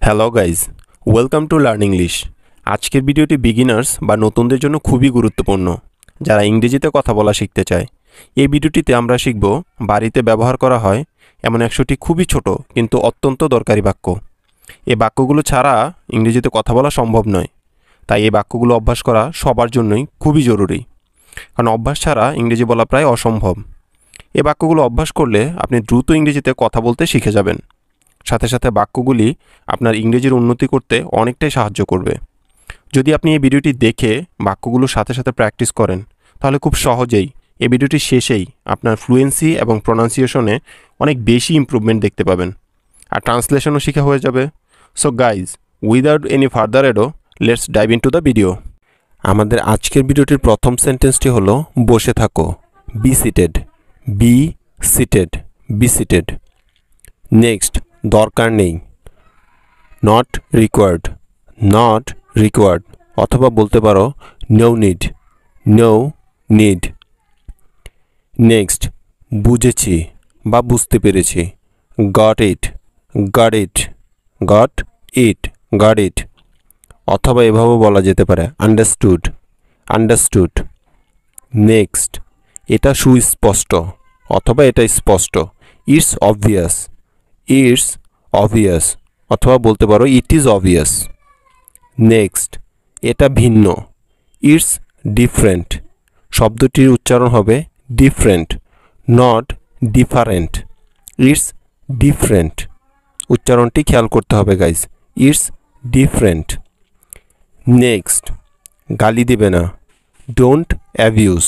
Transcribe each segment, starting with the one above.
Hello guys, welcome to learn English. আজকের ভিডিওটি beginners বা নতুনদের জন্য খুবই গুরুত্বপূর্ণ, যারা ইংরেজিতে কথা বলা শিখতে চায়। এই ভিডিওটিতে আমরা শিখব বাড়িতে ব্যবহার করা হয় এমন 100টি খুবই ছোট কিন্তু অত্যন্ত দরকারি বাক্য। এই বাক্যগুলো ছাড়া ইংরেজিতে কথা বলা সম্ভব নয়, তাই এই বাক্যগুলো অভ্যাস করা সবার জন্যই খুবই জরুরি, কারণ অভ্যাস ছাড়া ইংরেজি বলা প্রায় অসম্ভব। এই বাক্যগুলো অভ্যাস করলে আপনি দ্রুত ইংরেজিতে কথা বলতে শিখে যাবেন। সাথে সাথে বাক্যগুলি আপনার ইংরেজির উন্নতি করতে অনেকটাই সাহায্য করবে। যদি আপনি এই ভিডিওটি দেখে বাক্যগুলোর সাথে সাথে প্র্যাকটিস করেন, তাহলে খুব সহজেই এই ভিডিওটির শেষেই আপনার ফ্লুয়েন্সি এবং প্রোনাউন্সিয়েশনে অনেক বেশি ইমপ্রুভমেন্ট দেখতে পাবেন, আর ট্রান্সলেশনও শেখা হয়ে যাবে। So guys, without any further ado, let's dive into the video. আমাদের আজকের ভিডিওটির প্রথম সেন্টেন্সটি হলো বসে থাকো, be seated, be seated, be seated. Next, দরকার নেই, নট রিকোয়ার্ড, নট রিকোয়ার্ড, অথবা বলতে পারো no need, no need. Next, বুঝেছি বা বুঝতে পেরেছি, got it, got it, got it, got it, অথবা এভাবেও বলা যেতে পারে আন্ডারস্টুড, আন্ডারস্টুড। নেক্সট, এটা সুস্পষ্ট অথবা এটা স্পষ্ট, ইটস অবভিয়াস, ইটস অবভিয়াস, অথবা বলতে পারো ইট ইজ অবভিয়াস। নেক্সট, এটা ভিন্ন, ইটস ডিফারেন্ট, শব্দটির উচ্চারণ হবে different, not different, it's different. উচ্চারণটি খেয়াল করতে হবে গাইজ, ইটস ডিফারেন্ট। নেক্সট, গালি দিবে না, ডোন্ট অ্যাবিউজ,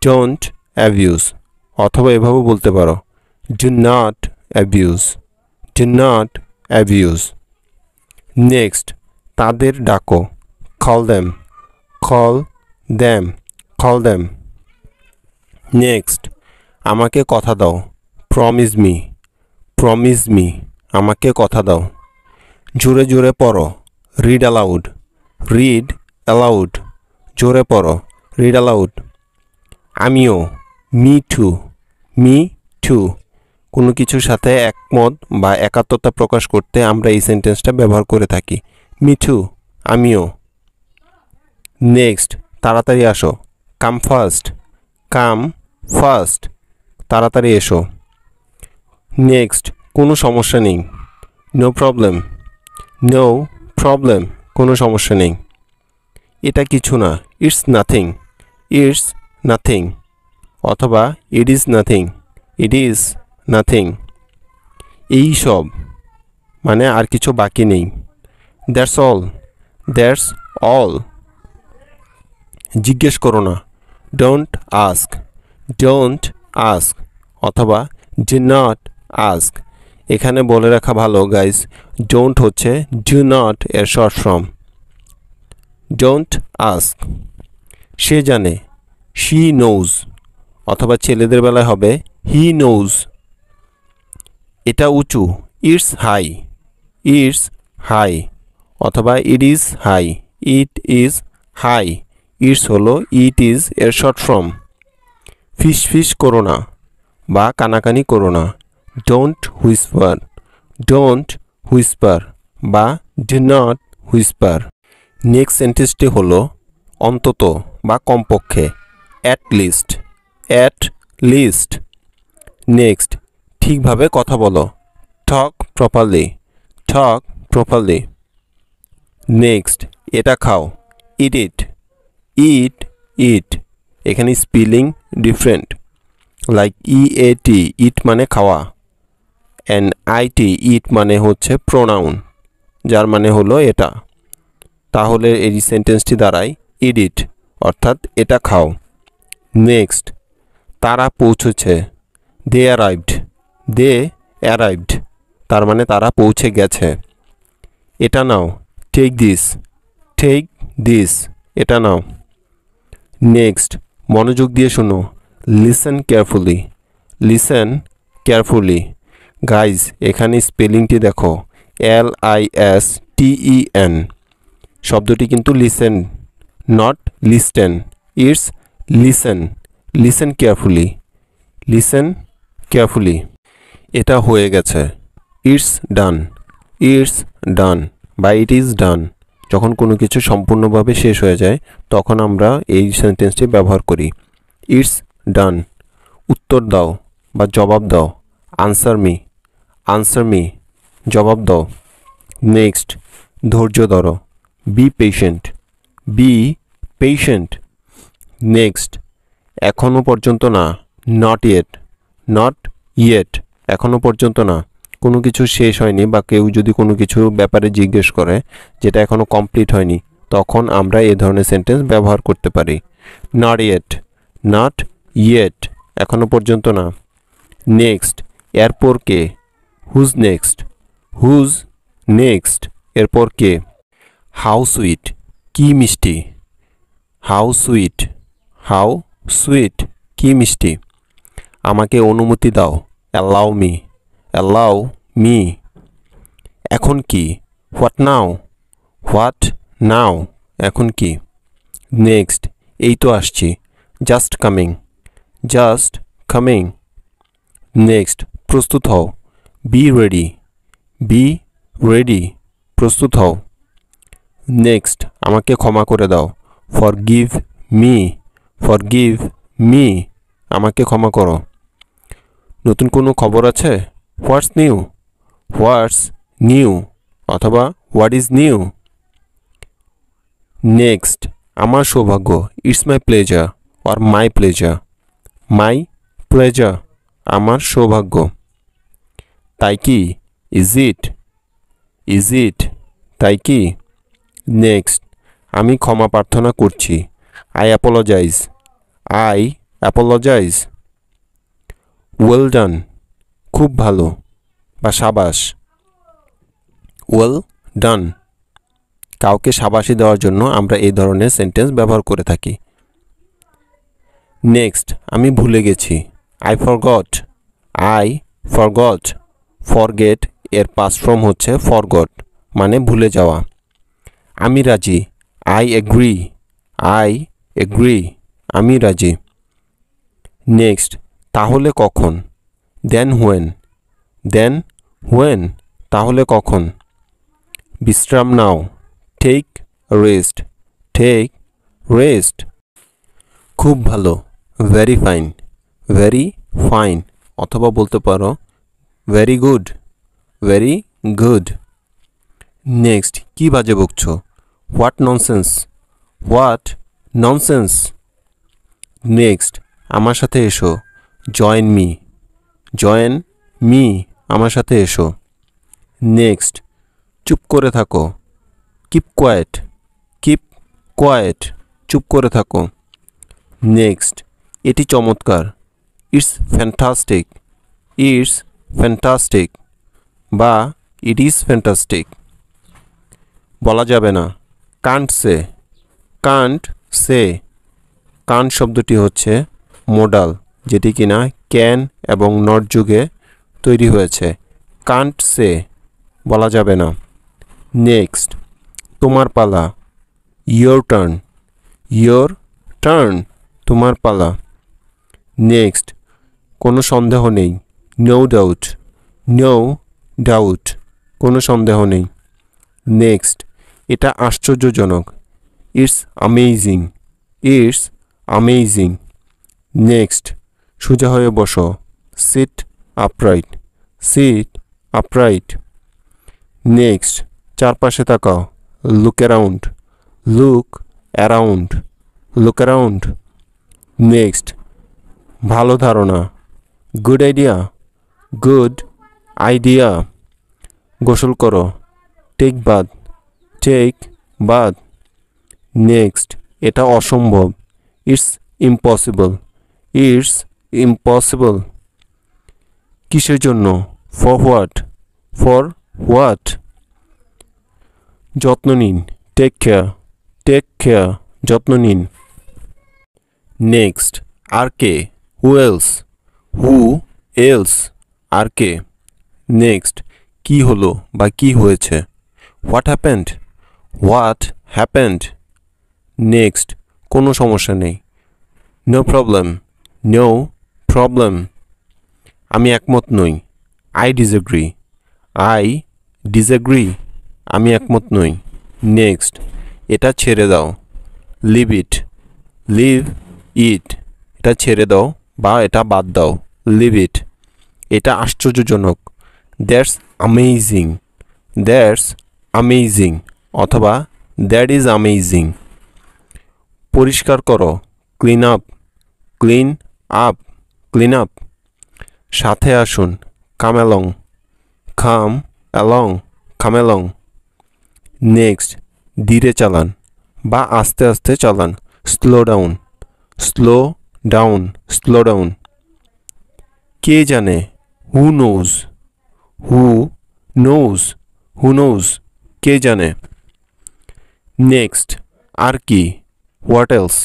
ডোন্ট অ্যাবিউজ, অথবা এভাবে বলতে পারো do not abuse, do not abuse. Next, তাদের ডাকো, call them, call them, call them. Next, আমাকে কথা দাও, প্রমিস মি, প্রমিস মি, আমাকে কথা দাও। জোরে জোরে পড়ো, রিড অ্যালাউড, রিড অ্যালাউড, জোরে পড়ো, রিড অ্যালাউড। আমিও, মি টু, মি টু, কোনো কিছুর সাথে একমত বা একাত্মতা প্রকাশ করতে আমরা এই সেন্টেন্সটা ব্যবহার করে থাকি, মি টু, আমিও। নেক্সট, তাড়াতাড়ি আসো, কাম ফার্স্ট, কাম ফার্স্ট, তাড়াতাড়ি এসো। নেক্সট, কোনো সমস্যা নেই, নো প্রবলেম, নো প্রবলেম, কোনো সমস্যা নেই। এটা কিছু না, ইটস নাথিং, ইটস নাথিং, অথবা it is nothing, it is nothing. এই সব মানে আর কিছু বাকি নেই, দ্যাটস অল, দ্যাটস অল। জিজ্ঞেস করো না, ডোন্ট আস্ক, ডোন্ট আস্ক, অথবা ডু নট আস্ক। এখানে বলে রাখা ভালো গাইজ, ডোন্ট হচ্ছে ডু নট এর শর্ট ফর্ম, ডোন্ট আস্ক। সে জানে, শি নোজ, অথবা ছেলেদের বেলায় হবে হি নোজ। এটা উঁচু, ইটস হাই, ইটস হাই, অথবা it is high, it is high. It's হলো ইট ইজ এর শর্ট ফর্ম। ফিস ফিস করো না বা কানাকানি করো না, ডোন্ট হুইসপার, ডোন্ট হুইসপার বা ডু নট হুইসপার। নেক্সট সেন্টেন্সটি হলো অন্তত বা কমপক্ষে, at least, at least. Next, ঠিকভাবে কথা বলো, talk properly, talk properly. Next, এটা খাও, ইট ইট, ইট ইট। এখানে spelling different, like EAT, eat মানে খাওয়া, অ্যান্ড IT, ইট মানে হচ্ছে প্রোনাউন, যার মানে হলো এটা। তাহলে এই সেন্টেন্সটি দাঁড়ায় ইট ইট, অর্থাৎ এটা খাও। নেক্সট, তারা পৌঁছেছে, দে অ্যারাইভড, দে অ্যারাইভড, তার মানে তারা পৌঁছে গেছে। এটা নাও, টেক দিস, টেক দিস, এটা নাও। নেক্সট, মনোযোগ দিয়ে শোনো, listen carefully, listen carefully. Guys, এখানে স্পেলিংটি দেখো, LISTEN, শব্দটি কিন্তু listen, not listen, it's listen, listen carefully, listen carefully. এটা হয়ে গেছে, ইটস ডান, ইটস ডান বা ইট ইজ ডান। যখন কোনো কিছু সম্পূর্ণভাবে শেষ হয়ে যায় তখন আমরা এই সেন্টেন্সটি ব্যবহার করি। ইটস ডান। উত্তর দাও বা জবাব দাও। আনসার মি, জবাব দাও। নেক্সট, ধৈর্য ধরো। Be patient. নেক্সট, এখনও পর্যন্ত না। নট ইয়েট, এখনও পর্যন্ত না। কোনো কিছু শেষ হয়নি বা কেউ যদি কোনো কিছু ব্যাপারে জিজ্ঞেস করে যেটা এখনও কমপ্লিট হয়নি, তখন আমরা এই ধরনের সেন্টেন্স ব্যবহার করতে পারি। নট ইয়েট, এখনও পর্যন্ত না। নেক্সট, এরপর কে। হুজ নেক্সট, এরপর কে। হাউ সুইট, কি মিষ্টি। হাউ সুইট, কি মিষ্টি। আমাকে অনুমতি দাও। Allow me. এখন কি। হোয়াট নাও, এখন কি। নেক্সট, এই তো আসছি। Just coming. নেক্সট, প্রস্তুত হও। বি রেডি, প্রস্তুত হও। নেক্সট, আমাকে ক্ষমা করে দাও। ফরগিভ মি, আমাকে ক্ষমা করো। নতুন কোনো খবর আছে। হোয়াটস নিউ অথবা হোয়াট ইজ নিউ। নেক্সট, আমার সৌভাগ্য। It's my pleasure or my pleasure, আমার সৌভাগ্য। তাই কি। ইজ ইট, তাই কি। নেক্সট, আমি ক্ষমা প্রার্থনা করছি। I apologise. ওয়েল ডান, খুব ভালো বা সাবাস। ওয়েল ডান, কাউকে সাবাসি দেওয়ার জন্য আমরা এই ধরনের সেন্টেন্স ব্যবহার করে থাকি। নেক্সট, আমি ভুলে গেছি। I forgot. ফরগেট এর পাস্ট ফর্ম হচ্ছে ফরগট, মানে ভুলে যাওয়া। আমি রাজি। আই এগ্রি, আমি রাজি। নেক্সট, তাহলে কখন। দেন হোয়েন, তাহলে কখন। বিশ্রাম নাও। Take rest. খুব ভালো। ভেরি ফাইন অথবা বলতে পারো ভেরি গুড। নেক্সট, কি বাজে বকছো। What nonsense. নেক্সট, আমার সাথে এসো। জয়েন মি, আমার সাথে এসো। নেক্সট, চুপ করে থাকো। কিপ কোয়েট, চুপ করে থাকো। নেক্সট, এটি চমৎকার। ইটস ফ্যান্টাস্টিক বা ইট ইজ ফ্যান্টাস্টিক। বলা যাবে না। Can't say. কান্ট শব্দটি হচ্ছে মোডাল, যেটি কিনা ক্যান এবং নট যুগে তৈরি হয়েছে। কান্ট সে, বলা যাবে না। নেক্সট, তোমার পালা। ইয়োর টার্ন, তোমার পালা। নেক্সট, কোনো সন্দেহ নেই। নো ডাউট, কোনো সন্দেহ নেই। নেক্সট, এটা আশ্চর্যজনক। It's amazing. নেক্সট, সোজা হয়ে বসো। Seat upright. নেক্সট, চারপাশে তাকাও। Look around. নেক্সট, ভালো ধারণা। Good idea. গোসল করো। Take bath. নেক্সট, এটা অসম্ভব। It's impossible. কিসের জন্য। For what. যত্ন নিন। টেক কেয়ার, যত্ন নিন। নেক্সট, আর কে। হু এলস, আর কে। নেক্সট, কি হলো বা কি হয়েছে। What happened. নেক্সট, কোনো সমস্যা নেই। No problem. আমি একমত নই। আই ডিসএগ্রি, আমি একমত নই। নেক্সট, এটা ছেড়ে দাও। লিভ ইট, লিভ ইট, এটা ছেড়ে দাও বা এটা বাদ দাও। Leave it. এটা আশ্চর্যজনক। দ্যাটস অ্যামেজিং, দ্যাটস অ্যামেজিং অথবা দ্যাট ইজ অ্যামেজিং। পরিষ্কার করো। Clean up, clean up, clean up. সাথে আসুন। Come along, come along, come along. Next, ধীরে চালান বা আস্তে আস্তে চালান। Slow down, slow down, slow down. কে জানে? Who knows, who knows, who knows, কে জানে? নেক্সট, আর কি? হোয়াট এলস,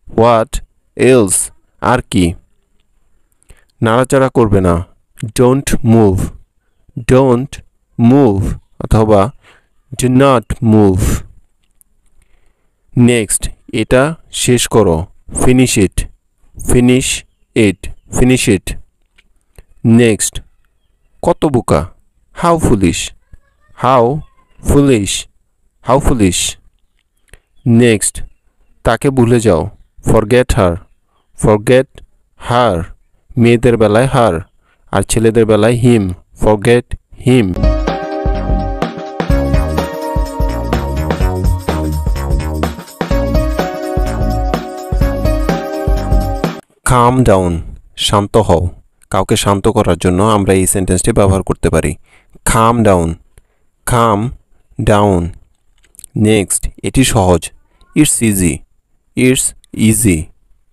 হোয়াট এলস, আর কি? নাড়াচাড়া করবে না। ডোন্ট মুভ, ডোন্ট মুভ অথবা ডু নট মুভ। নেক্সট, এটা শেষ করো। Finish it, finish it, finish it. Next, কত বোকা। How foolish, how foolish, how foolish. Next, তাকে ভুলে যাও। ফরগেট হার, ফরগেট হার। মেয়েদের বেলায় হার আর ছেলেদের বেলায় হিম। Forget him. কাম ডাউন, শান্ত হও। কাউকে শান্ত করার জন্য আমরা এই সেন্টেন্সটি ব্যবহার করতে পারি। কাম ডাউন, কাম ডাউন। নেক্সট, এটি সহজ। ইটস ইজি, ইটস ইজি,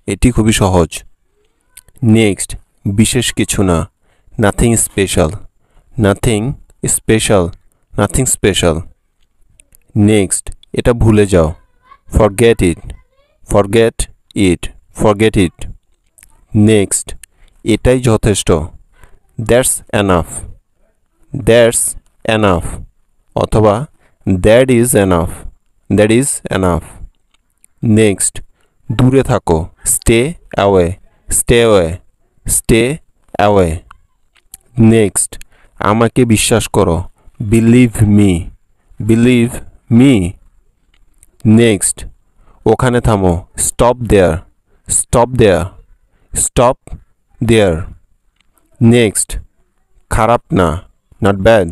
এটি খুবই সহজ। নেক্সট, বিশেষ কিছু না। Nothing special, nothing special, nothing special. Next, এটা ভুলে যাও। Forget it, forget it, forget it. Next, এটাই যথেষ্ট। দ্যাটস এনাফ, দ্যাটস এনাফ অথবা that is enough, that is enough. Next, দূরে থাকো। Stay away, stay away, stay away. Next, আমাকে বিশ্বাস করো। Believe me, believe me. Next, ওখানে থামো। স্টপ দেয়ার, স্টপ দেয়ার, স্টপ দেয়ার। নেক্সট, খারাপ না। Not bad,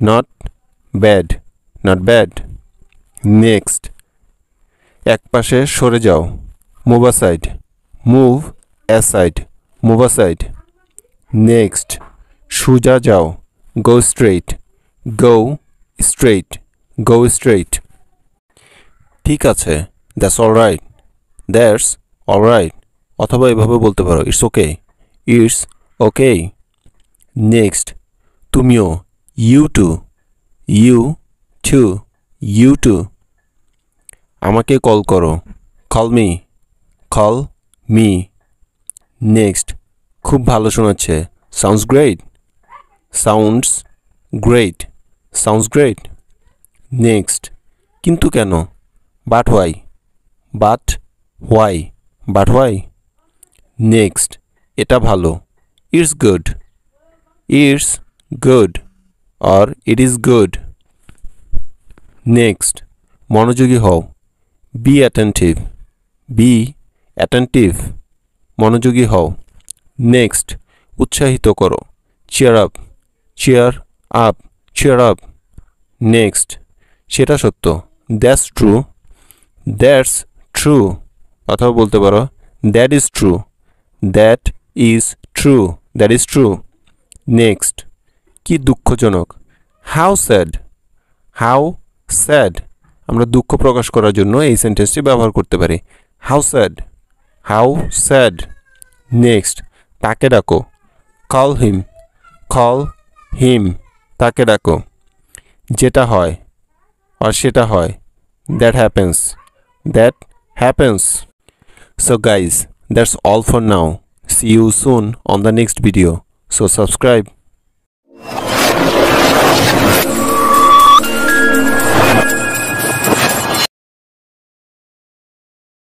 not bad, not bad. Next, এক পাশে সরে যাও। Move aside, move aside, move aside. Next, সোজা যাও। Go straight, go straight, go straight. ঠিক আছে। That's all right, that's all right অথবা এভাবে বলতে পারো it's okay, it's okay. Next, তুমিও। You too, you too, you too. আমাকে কল করো। Call me, call me. Next, খুব ভালো শোনাচ্ছে। Sounds great, sounds great, sounds great. Next, কিন্তু কেন? But why, but why, but why. Next, এটা ভালো। It's good, it's good or it is good. Next, মনোযোগী হও। বি অ্যাটেন্টিভ, বি অ্যাটেন্টিভ, মনোযোগী হও। নেক্সট, উৎসাহিত করো। Cheer up, cheer up, cheer up. Next, সেটা সত্য। দ্যাটস ট্রু, দ্যাটস ট্রু অথবা বলতে পারো that is true, that is true, that is true. Next, কি দুঃখজনক। How sad, how sad. আমরা দুঃখ প্রকাশ করার জন্য এই সেন্টেন্সটি ব্যবহার করতে পারি। How sad, how sad. Next, তাকে ডাকো। কল হিম, কল হিম, তাকে ডাকো। যেটা হয় আর সেটা হয়। That happens, that happens. So guys, that's all for now. See you soon on the next video. So subscribe.